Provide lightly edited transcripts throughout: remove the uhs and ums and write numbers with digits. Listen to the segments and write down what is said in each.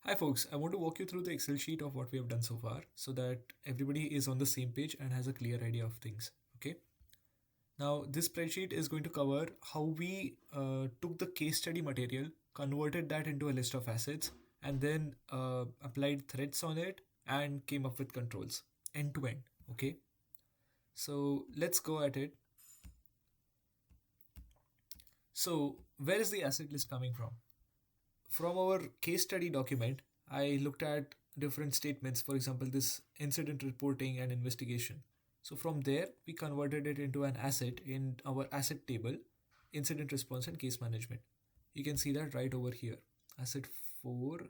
Hi folks, I want to walk you through the Excel sheet of what we have done so far so that everybody is on the same page and has a clear idea of things. Okay. Now, this spreadsheet is going to cover how we took the case study material, converted that into a list of assets, and then applied threads on it and came up with controls end to end. Okay. So let's go at it. So, where is the asset list coming from? From our case study document, I looked at different statements, for example, this incident reporting and investigation. So from there, we converted it into an asset in our asset table, incident response and case management. You can see that right over here. Asset 4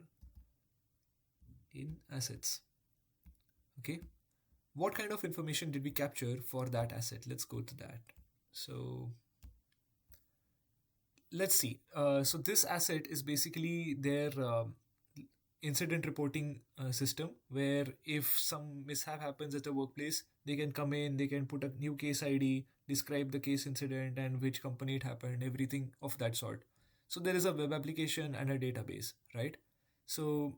in assets. Okay. What kind of information did we capture for that asset? Let's go to that. So let's see. So this asset is basically their incident reporting system where if some mishap happens at the workplace, they can come in, they can put a new case ID, describe the case incident and which company it happened, everything of that sort. So there is a web application and a database, right? So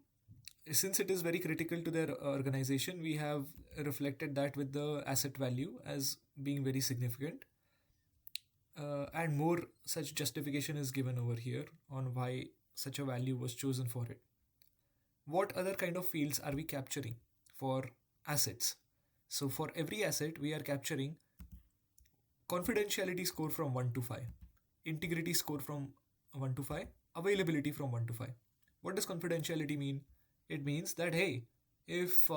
since it is very critical to their organization, we have reflected that with the asset value as being very significant. And more such justification is given over here on why such a value was chosen for it. What other kind of fields are we capturing for assets? So for every asset, we are capturing confidentiality score from 1 to 5, integrity score from 1 to 5, availability from 1 to 5. What does confidentiality mean? It means that, hey, if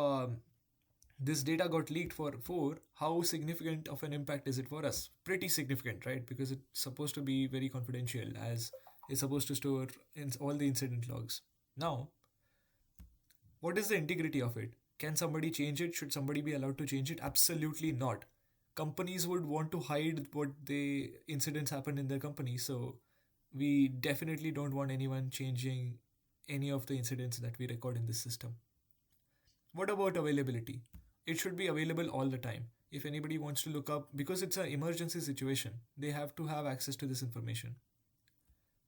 this data got leaked for 4, how significant of an impact is it for us? Pretty significant, right? Because it's supposed to be very confidential, as it's supposed to store in all the incident logs. Now, what is the integrity of it? Can somebody change it? Should somebody be allowed to change it? Absolutely not. Companies would want to hide what the incidents happened in their company, so we definitely don't want anyone changing any of the incidents that we record in this system. What about availability? It should be available all the time. If anybody wants to look up, because it's an emergency situation, they have to have access to this information.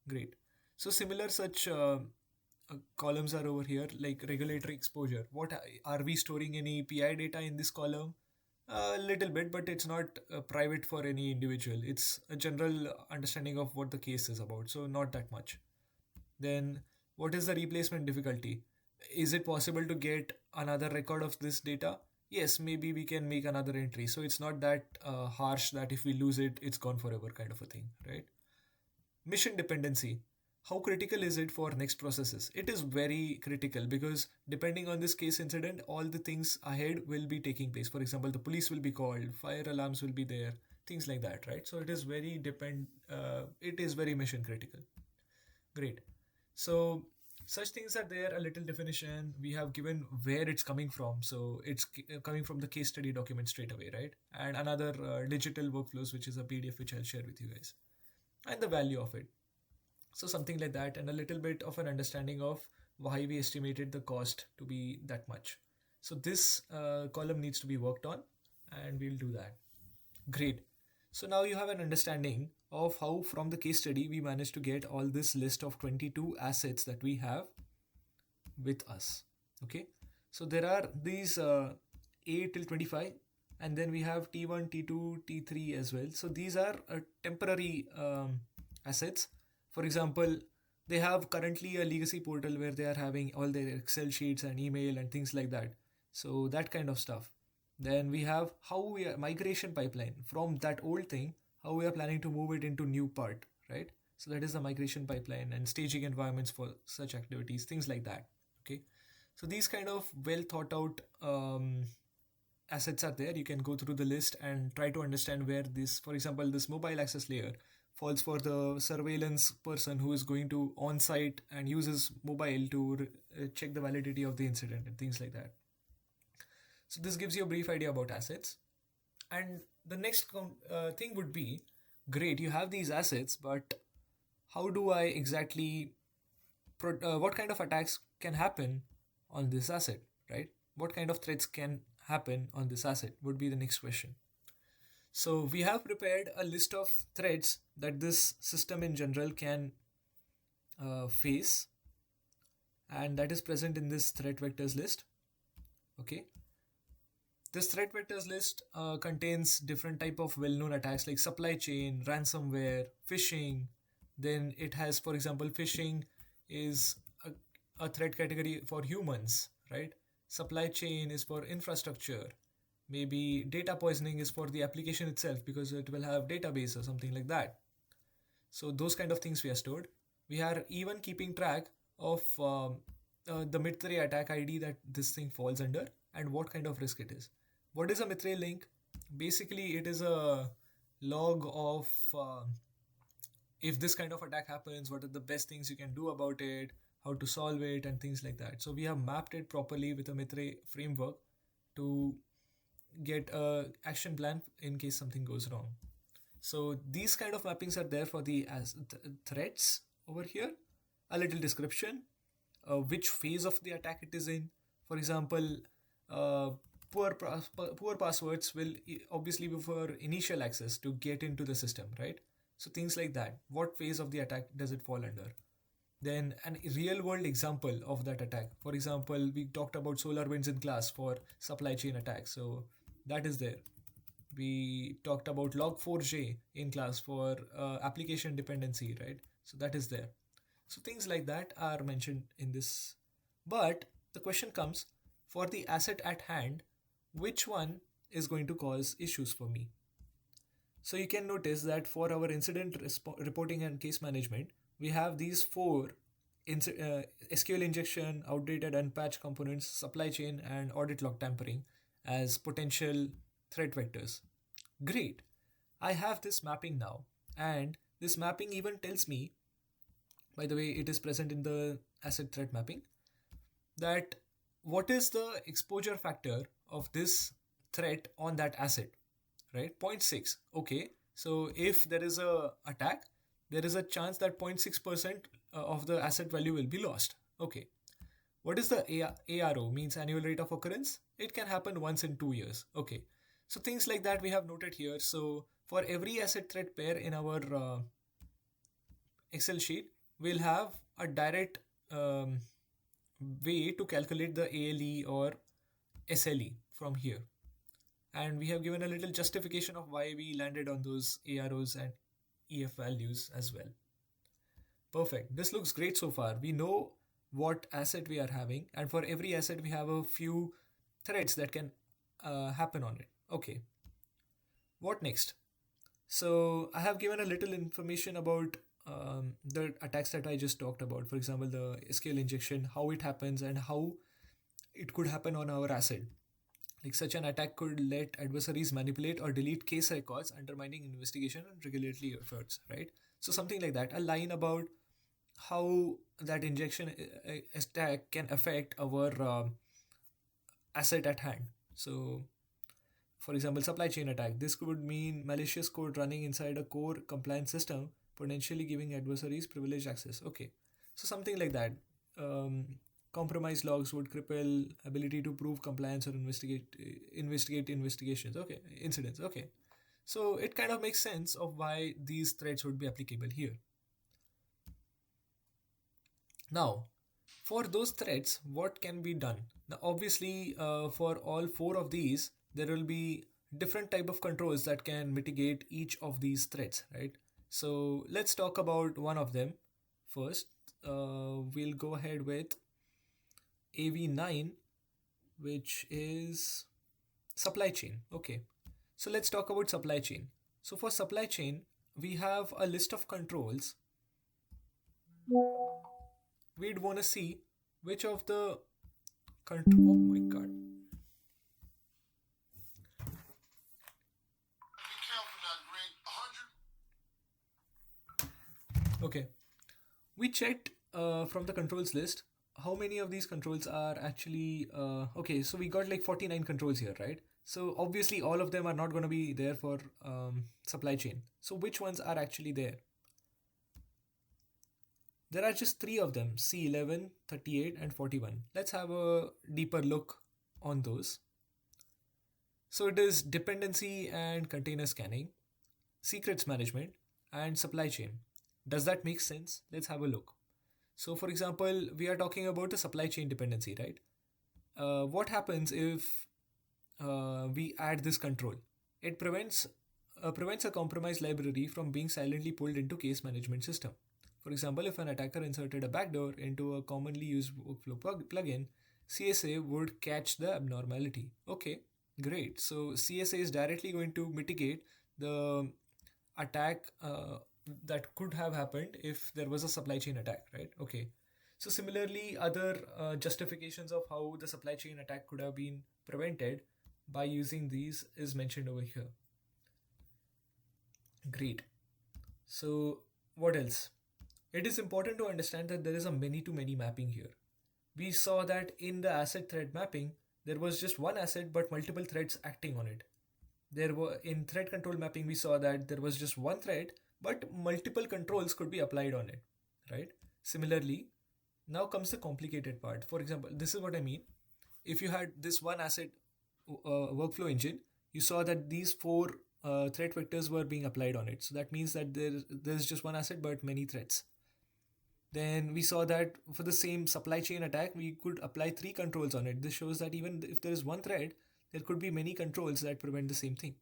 Great. So similar such columns are over here, like regulatory exposure. What are we storing any PI data in this column? A little bit, but it's not private for any individual. It's a general understanding of what the case is about, so not that much. Then, what is the replacement difficulty? Is it possible to get another record of this data? Yes, maybe we can make another entry. So it's not that harsh that if we lose it, it's gone forever kind of a thing, right? Mission dependency. How critical is it for next processes? It is very critical because depending on this case incident, all the things ahead will be taking place. For example, the police will be called, fire alarms will be there, things like that, right? So it is very it is very mission critical. Great. So such things are there, a little definition. We have given where it's coming from. So it's coming from the case study document straight away, right? And another digital workflows, which is a PDF, which I'll share with you guys. And the value of it. So something like that, and a little bit of an understanding of why we estimated the cost to be that much. So this column needs to be worked on, and we'll do that. Great. So now you have an understanding of how from the case study we managed to get all this list of 22 assets that we have with us. Okay. So there are these A till 25, and then we have T1, T2, T3 as well. So these are temporary assets. For example, they have currently a legacy portal where they are having all their Excel sheets and email and things like that. So that kind of stuff. Then we have how we are migration pipeline from that old thing, how we are planning to move it into new part, right? So that is the migration pipeline and staging environments for such activities, things like that. Okay. So these kind of well thought out assets are there. You can go through the list and try to understand where this, for example, this mobile access layer falls for the surveillance person who is going to on site and uses mobile to check the validity of the incident and things like that. So this gives you a brief idea about assets. And the next thing would be, great, you have these assets, but how do I exactly, what kind of attacks can happen on this asset, right? What kind of threats can happen on this asset would be the next question. So we have prepared a list of threats that this system in general can face, and that is present in this threat vectors list. Okay, this threat vectors list contains different type of well-known attacks like supply chain, ransomware, phishing. Then it has, for example, phishing is a threat category for humans, right? Supply chain is for infrastructure. Maybe data poisoning is for the application itself because it will have database or something like that. So those kind of things we are stored. We are even keeping track of the mid-tray attack ID that this thing falls under and what kind of risk it is. What is a mid-tray link? Basically, it is a log of if this kind of attack happens, what are the best things you can do about it, how to solve it, and things like that. So we have mapped it properly with a mid-tray framework to get a action plan in case something goes wrong. So these kind of mappings are there for the threats over here. A little description, which phase of the attack it is in. For example, uh, poor passwords will obviously be for initial access to get into the system, right? So things like that. What phase of the attack does it fall under? Then an real world example of that attack. For example, we talked about SolarWinds in class for supply chain attacks. So that is there. We talked about Log4j in class for application dependency, right? So that is there. So things like that are mentioned in this. But the question comes, for the asset at hand, which one is going to cause issues for me? So you can notice that for our incident reporting and case management, we have these four SQL injection, outdated unpatched components, supply chain, and audit log tampering as potential threat vectors. Great. I have this mapping now, and this mapping even tells me, by the way, it is present in the asset threat mapping, that what is the exposure factor of this threat on that asset, right? Zero point 0.6. Okay, so if there is a attack, there is a chance that 0.6% of the asset value will be lost. Okay, what is the ARO? Means annual rate of occurrence. It can happen once in 2 years. Okay, so things like that we have noted here. So for every asset threat pair in our Excel sheet, we'll have a direct way to calculate the ALE or SLE from here. And we have given a little justification of why we landed on those AROs and EF values as well. Perfect. This looks great so far. We know what asset we are having, and for every asset, we have a few threads that can happen on it. Okay. What next? So I have given a little information about the attacks that I just talked about. For example, the SQL injection, how it happens, and how it could happen on our asset. Like such an attack could let adversaries manipulate or delete case records, undermining investigation and regulatory efforts, right? So something like that. A line about how that injection attack can affect our asset at hand. So, for example, supply chain attack. This could mean malicious code running inside a core compliance system, potentially giving adversaries privileged access. Okay, so something like that. Um, Compromised logs would cripple ability to prove compliance or investigate investigations. Okay, incidents. Okay, so it kind of makes sense of why these threats would be applicable here. Now, for those threats, what can be done? Now, obviously, for all four of these, there will be different type of controls that can mitigate each of these threats, right? So let's talk about one of them first. We'll go ahead with AV9, which is supply chain. Okay, so let's talk about supply chain. So for supply chain, we have a list of controls. We'd want to see which of the control. Oh my god. Okay, we checked from the controls list how many of these controls are actually okay. So we got like 49 controls here, right? So obviously all of them are not going to be there for supply chain. So which ones are actually there? There are just three of them: C11, 38, and 41. Let's have a deeper look on those. So it is dependency and container scanning, secrets management, and supply chain. Does that make sense? Let's have a look. So, for example, we are talking about a supply chain dependency, right? What happens if we add this control? It prevents a compromised library from being silently pulled into case management system. For example, if an attacker inserted a backdoor into a commonly used workflow plugin, CSA would catch the abnormality. Okay, great. So CSA is directly going to mitigate the attack that could have happened if there was a supply chain attack, right? Okay. So similarly, other justifications of how the supply chain attack could have been prevented by using these is mentioned over here. Great. So what else? It is important to understand that there is a many to many mapping here. We saw that in the asset thread mapping, there was just one asset but multiple threads acting on it. There were in thread control mapping, we saw that there was just one thread but multiple controls could be applied on it, right? Similarly, now comes the complicated part. For example, this is what I mean. If you had this one asset workflow engine, you saw that these four thread vectors were being applied on it. So that means that there's just one asset but many threads. Then we saw that for the same supply chain attack, we could apply three controls on it. This shows that even if there is one thread, there could be many controls that prevent the same thing.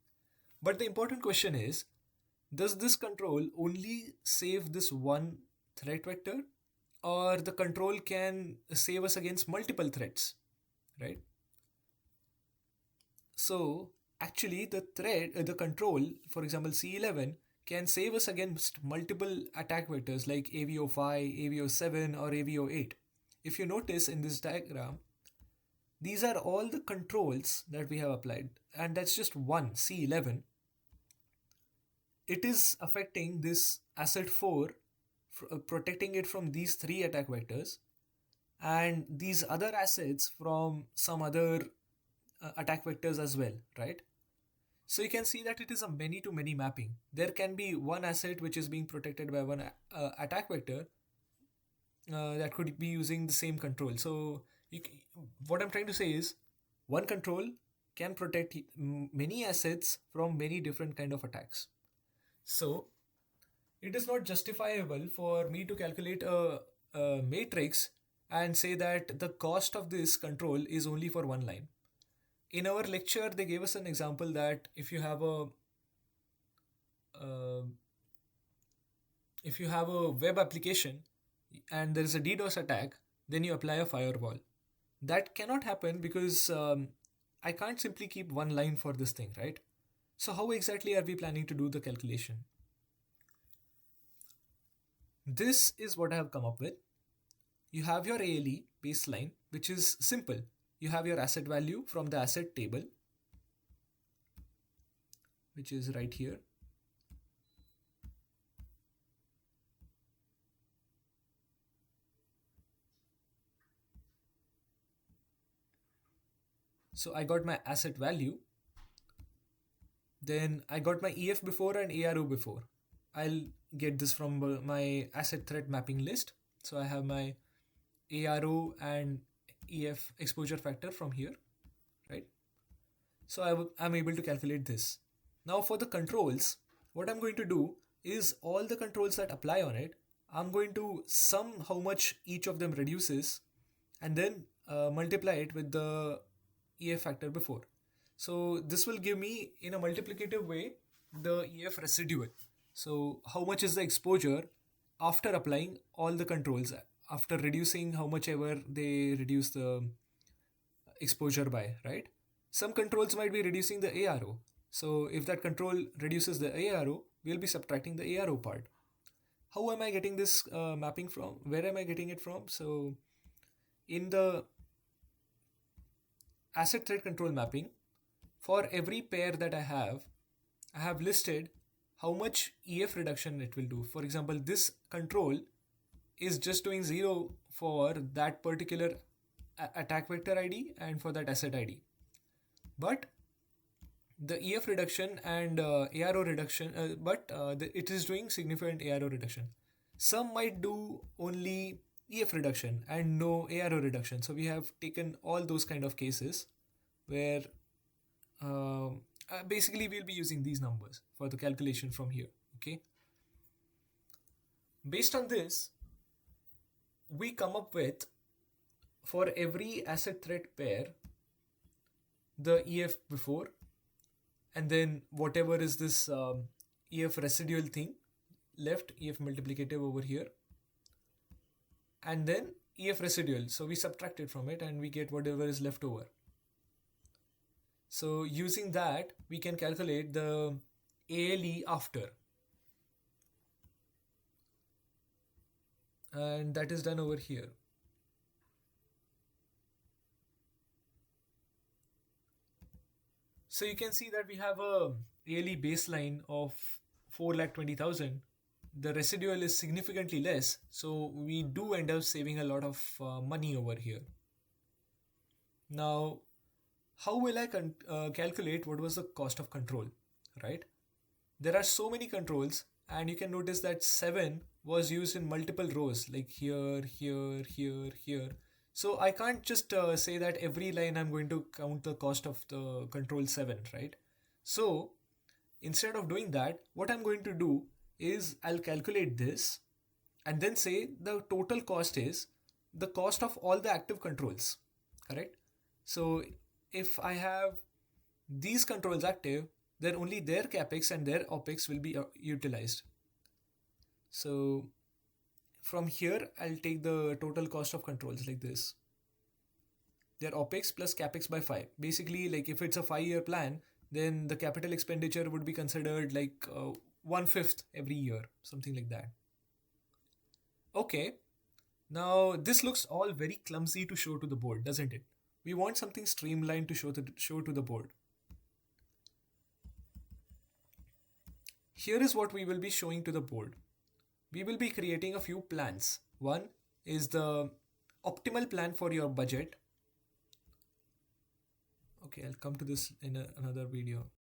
But the important question is, does this control only save this one threat vector, or the control can save us against multiple threats, right? So actually the control, for example, C11 can save us against multiple attack vectors like AVO5, AVO7 or AVO8. If you notice in this diagram, these are all the controls that we have applied, and that's just one, C11. It is affecting this asset 4, protecting it from these three attack vectors, and these other assets from some other attack vectors as well, right? So you can see that it is a many to many mapping. There can be one asset which is being protected by one attack vector that could be using the same control. So what I'm trying to say is one control can protect many assets from many different kind of attacks. So it is not justifiable for me to calculate a matrix and say that the cost of this control is only for one line. In our lecture, they gave us an example that uh, if you have a web application and there is a DDoS attack, then you apply a firewall. That cannot happen because I can't simply keep one line for this thing, right? So how exactly are we planning to do the calculation? This is what I have come up with. You have your ALE baseline, which is simple. You have your asset value from the asset table, which is right here. So I got my asset value. Then I got my EF before and ARO before. I'll get this from my asset threat mapping list. So I have my ARO and EF exposure factor from here, right? So I'm able to calculate this. Now for the controls, what I'm going to do is all the controls that apply on it, I'm going to sum how much each of them reduces and then multiply it with the EF factor before. So this will give me in a multiplicative way the EF residual. So how much is the exposure after applying all the controls, after reducing how much ever they reduce the exposure by, right? Some controls might be reducing the ARO. So if that control reduces the ARO, we'll be subtracting the ARO part. How am I getting this mapping from? Where am I getting it from? So in the asset threat control mapping, for every pair that I have listed how much EF reduction it will do. For example, this control is just doing 0 for that particular attack vector ID and for that asset ID. But the EF reduction and ARO reduction, it is doing significant ARO reduction. Some might do only EF reduction and no ARO reduction. So we have taken all those kind of cases where basically we'll be using these numbers for the calculation from here. Okay. Based on this, we come up with, for every asset threat pair, the EF before, and then whatever is this EF residual thing left, EF multiplicative over here, and then EF residual. So we subtract it from it and we get whatever is left over. So using that, we can calculate the ALE after. And that is done over here. So you can see that we have a ALE baseline of 4,20,000. The residual is significantly less, so we do end up saving a lot of money over here. Now, how will I calculate what was the cost of control, right? There are so many controls, and you can notice that 7 was used in multiple rows, like here, here, here, here. So I can't just say that every line I'm going to count the cost of the control 7, right? So instead of doing that, what I'm going to do is I'll calculate this and then say the total cost is the cost of all the active controls, correct? So if I have these controls active, then only their capex and their opex will be utilized. So from here, I'll take the total cost of controls like this. Their opex plus capex by 5. Basically, like if it's a 5-year plan, then the capital expenditure would be considered like 1/5 every year, something like that. Okay, now this looks all very clumsy to show to the board, doesn't it? We want something streamlined to show to the board. Here is what we will be showing to the board. We will be creating a few plans. One is the optimal plan for your budget. Okay, I'll come to this in another video.